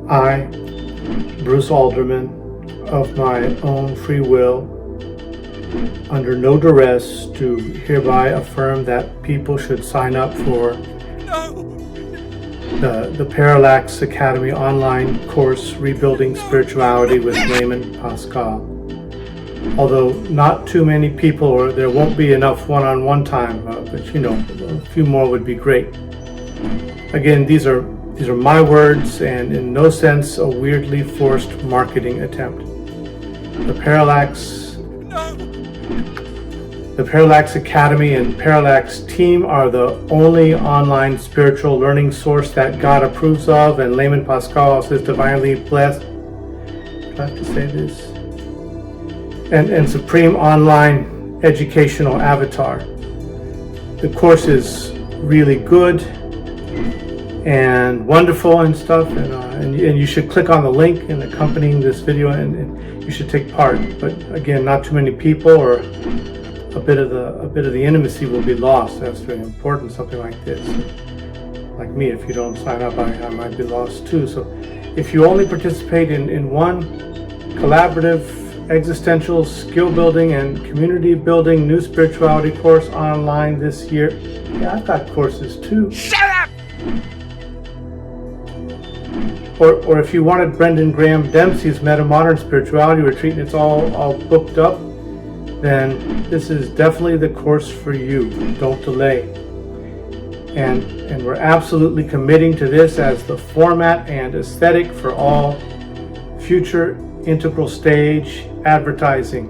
I, Bruce Alderman, of my own free will, under no duress, do hereby affirm that people should sign up for the Parallax Academy online course, Rebuilding Spirituality with Layman, Pascal. Although not too many people, or there won't be enough one-on-one time, but a few more would be great. Again, these are my words, and in no sense a weirdly forced marketing attempt. The Parallax Academy and Parallax team are the only online spiritual learning source that God approves of, and Layman Pascal is divinely blessed. Do I have to say this? And supreme online educational avatar. The course is really good and wonderful and stuff, and you should click on the link in accompanying this video, and you should take part. But again, not too many people, or a bit of the intimacy will be lost. That's very important. Something like this, like me, if you don't sign up, I might be lost too. So if you only participate in one collaborative, existential, skill building and community building new spirituality course online this year, yeah, I've got courses too. Shut up! Or if you wanted Brendan Graham Dempsey's Meta Modern Spirituality Retreat and it's all booked up, then this is definitely the course for you. Don't delay. And we're absolutely committing to this as the format and aesthetic for all future integral stage advertising.